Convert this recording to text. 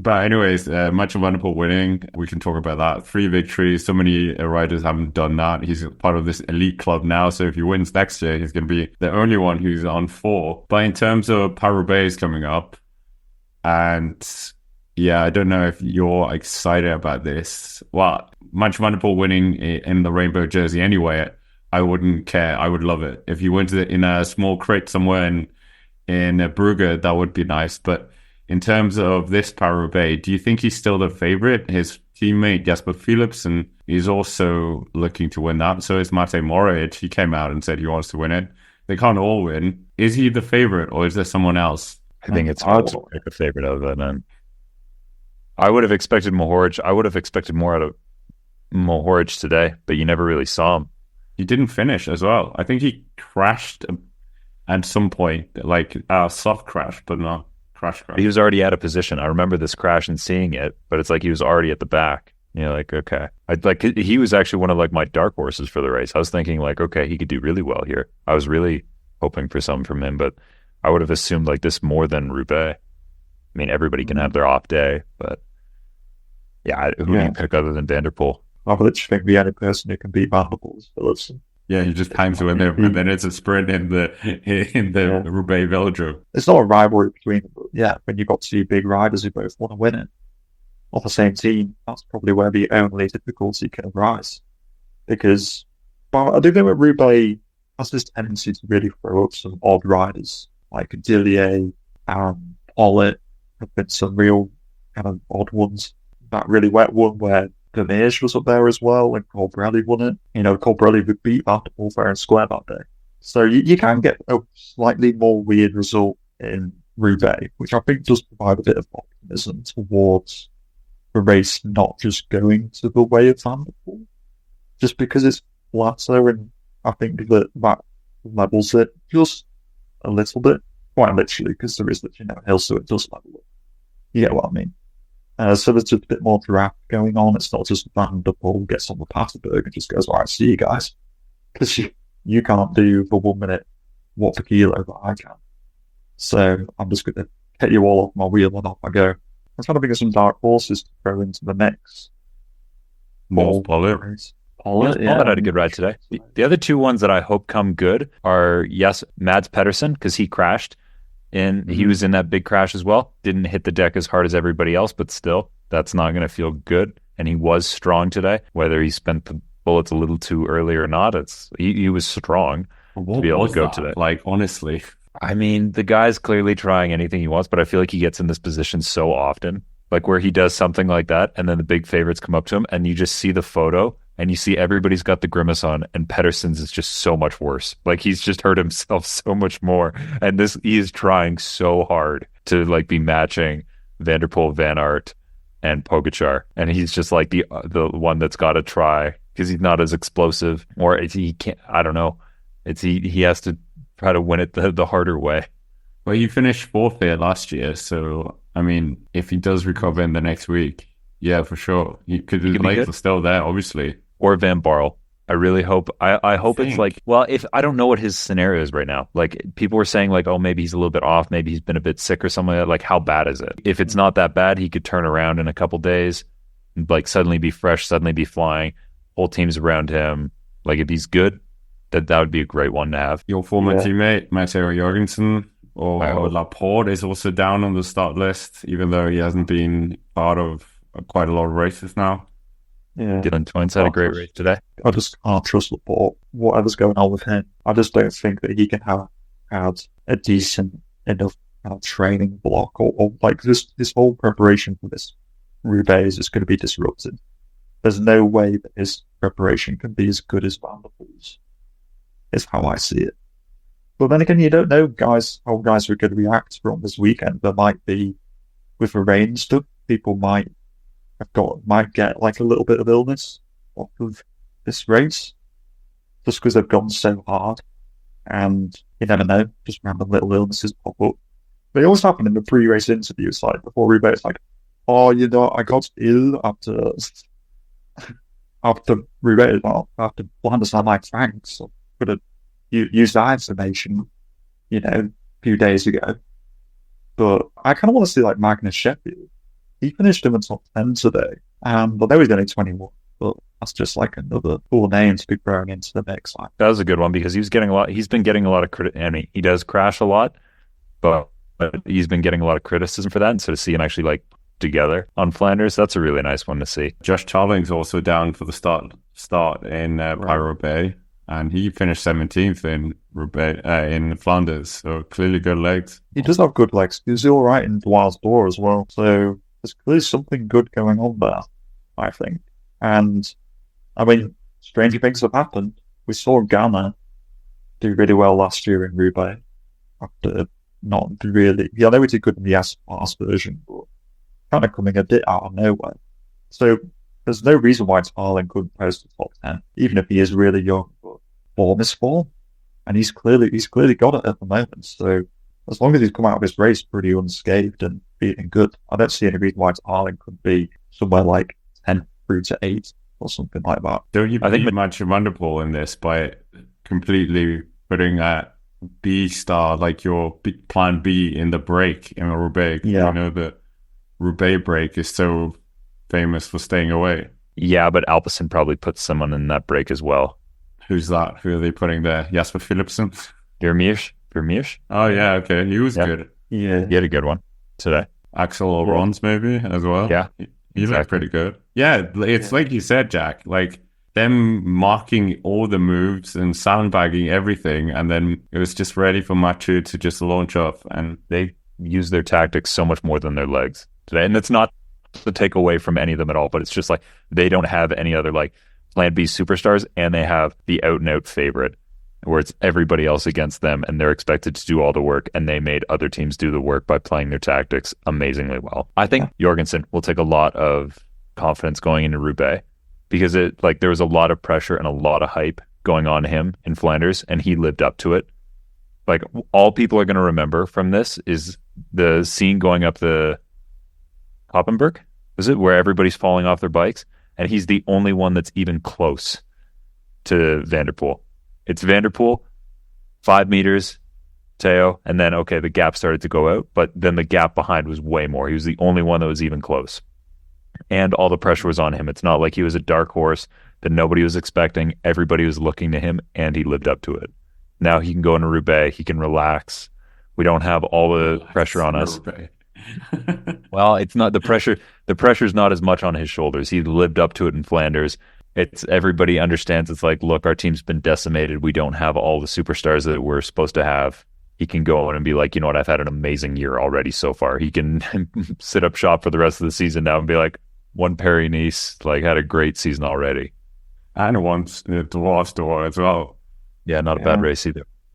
But anyways, Mathieu van der Poel winning. We can talk about that. 3 victories. So many riders haven't done that. He's part of this elite club now. So if he wins next year, he's going to be the only one who's on 4. But in terms of Paris-Roubaix coming up, and yeah, I don't know if you're excited about this. Well, Mathieu van der Poel winning in the rainbow jersey anyway, I wouldn't care. I would love it. If he wins it in a small crate somewhere in Brugge, that would be nice. But in terms of this Paris-Roubaix, do you think he's still the favorite? His teammate Jasper Philipsen is also looking to win that. So is Matej Moritz. He came out and said he wants to win it. They can't all win. Is he the favorite, or is there someone else? I think it's hard to pick a favorite of it. And I would have expected Mohoric. I would have expected more out of Mohoric today, but you never really saw him. He didn't finish as well. I think he crashed at some point, like a soft crash, but not crash. He was already out of position. I remember this crash and seeing it, but it's like he was already at the back. You know, like, okay. He was actually one of like my dark horses for the race. I was thinking like, okay, he could do really well here. I was really hoping for something from him, but I would have assumed like this more than Roubaix. I mean, everybody can have their off day, but yeah, who do you pick other than Van der Poel? I literally think the only person who can beat Van der Poel is Philipsen. Yeah, he just times to win there, and then it's a sprint in the Roubaix velodrome. It's not a rivalry between them, but yeah, when you've got 2 big riders who both want to win it on the same team, that's probably where the only difficulty can arise. Because, well, I do think that Roubaix has this tendency to really throw up some odd riders, like Dillier, Poel, have been some real kind of odd ones. That really wet one where Vermeersch was up there as well, and Colbrelli won it. You know, Colbrelli would beat Van der Poel fair and square that day. So you can get a slightly more weird result in Roubaix, which I think does provide a bit of optimism towards the race not just going to the way of Van der Poel, just because it's flatter, and I think that levels it just a little bit, quite literally, because there is literally no hill, so it does level it. You get what I mean? So there's just a bit more draft going on. It's not just Van der Poel gets on the Paterberg and just goes, all right, see you guys. Because you can't do the 1 minute watt per kilo that I can. So I'm just going to hit you all off my wheel and off I go. I'm trying to think of some dark horses to throw into the mix. Poel, Poel had a good ride today. The other 2 ones that I hope come good are, yes, Mads Pedersen, because he crashed. And he was in that big crash as well. Didn't hit the deck as hard as everybody else, but still, that's not going to feel good. And he was strong today. Whether he spent the bullets a little too early or not, he was strong to be able to go today. Like, honestly. I mean, the guy's clearly trying anything he wants, but I feel like he gets in this position so often, like where he does something like that, and then the big favorites come up to him, and you just see the photo, and you see everybody's got the grimace on, and Pedersen's is just so much worse. Like, he's just hurt himself so much more. And he is trying so hard to like be matching Van der Poel, Van Aert, and Pogačar. And he's just like the one that's got to try because he's not as explosive, or he can't. I don't know. He has to try to win it the harder way. Well, he finished 4th there last year, so I mean, if he does recover in the next week, yeah, for sure. His legs are still there, obviously. Or Van Barle. I really hope. I hope it's like, well, if I don't know what his scenario is right now. Like, people were saying like, oh, maybe he's a little bit off. Maybe he's been a bit sick or something like that. Like, how bad is it? If it's not that bad, he could turn around in a couple days, like suddenly be fresh, suddenly be flying. Whole team's around him. Like, if he's good, that would be a great one to have. Your former teammate, Matteo Jorgensen, or Laporte is also down on the start list, even though he hasn't been part of quite a lot of races now. Yeah. Dylan Toynes had a great race today. I just can't trust Laporte. Whatever's going on with him, I just don't think that he can have had a decent enough training block, or like this whole preparation for this Roubaix is going to be disrupted. There's no way that his preparation can be as good as Van der Poel's, is how I see it. But then again, you don't know how guys are going to react from this weekend. There might be, with the rain stuff, people might get like a little bit of illness off of this race, just because they've gone so hard. And you never know, just random little illnesses pop up. They always happen in the pre-race interviews, like before Roubaix. It's like, oh, I got ill after Roubaix. Well, I have to understand my thanks. I'm gonna use that information, a few days ago. But I kind of want to see like Magnus Sheffield, He finished in the top 10 today. But there he's only 21. But that's just like another cool name to be throwing into the mix. That was a good one because he's been getting a lot of credit. I mean, he does crash a lot, but he's been getting a lot of criticism for that. And so to see him actually like together on Flanders, that's a really nice one to see. Josh Charling's also down for the start in Paris-Roubaix, and he finished 17th in Roubaix, in Flanders. So clearly good legs. He does have good legs. He's all right in Loire's Boar as well. So there's clearly something good going on there, I think. And I mean, stranger things have happened. We saw Ghana do really well last year in Roubaix after not really. Yeah, I know we did good in the S-Pass version, but kind of coming a bit out of nowhere. So there's no reason why Tarling couldn't post the top 10, even if he is really young. But form is form, and he's clearly got it at the moment. So as long as he's come out of his race pretty unscathed and feeling good, I don't see any reason why Tarling could be somewhere like 10 through to 8 or something like that. Don't you beat Mathieu Van der Poel in this by completely putting that B star, like your plan B, in the break in a Roubaix? Yeah. You know that Roubaix break is so famous for staying away. Yeah, but Alpecin probably puts someone in that break as well. Who's that? Who are they putting there? Jasper Philipsen? Vermeersch? Oh, yeah, okay. He was good. Yeah. He had a good one today. Axel Rons maybe as well. Yeah. He looked pretty good. Yeah, it's like you said, Jack, like them marking all the moves and sandbagging everything, and then it was just ready for Mathieu to just launch off. And they use their tactics so much more than their legs today. And it's not to take away from any of them at all, but it's just like they don't have any other like Plan B superstars, and they have the out and out favorite where it's everybody else against them, and they're expected to do all the work, and they made other teams do the work by playing their tactics amazingly well. I think Jorgensen will take a lot of confidence going into Roubaix because there was a lot of pressure and a lot of hype going on him in Flanders, and he lived up to it. Like, all people are going to remember from this is the scene going up the Hoppenberg, is it, where everybody's falling off their bikes, and he's the only one that's even close to Van der Poel. It's Van der Poel, 5 meters, Theo, and then, okay, the gap started to go out, but then the gap behind was way more. He was the only one that was even close. And all the pressure was on him. It's not like he was a dark horse that nobody was expecting. Everybody was looking to him, and he lived up to it. Now he can go into Roubaix. He can relax. We don't have all the pressure on us. Well, it's not the pressure. The pressure's not as much on his shoulders. He lived up to it in Flanders. It's everybody understands. It's like, look, our team's been decimated. We don't have all the superstars that we're supposed to have. He can go in and be like, you know what? I've had an amazing year already so far. He can sit up shop for the rest of the season now and be like, won Paris-Nice, like had a great season already. And once the Dwarfs door as well. Yeah, not a bad race either.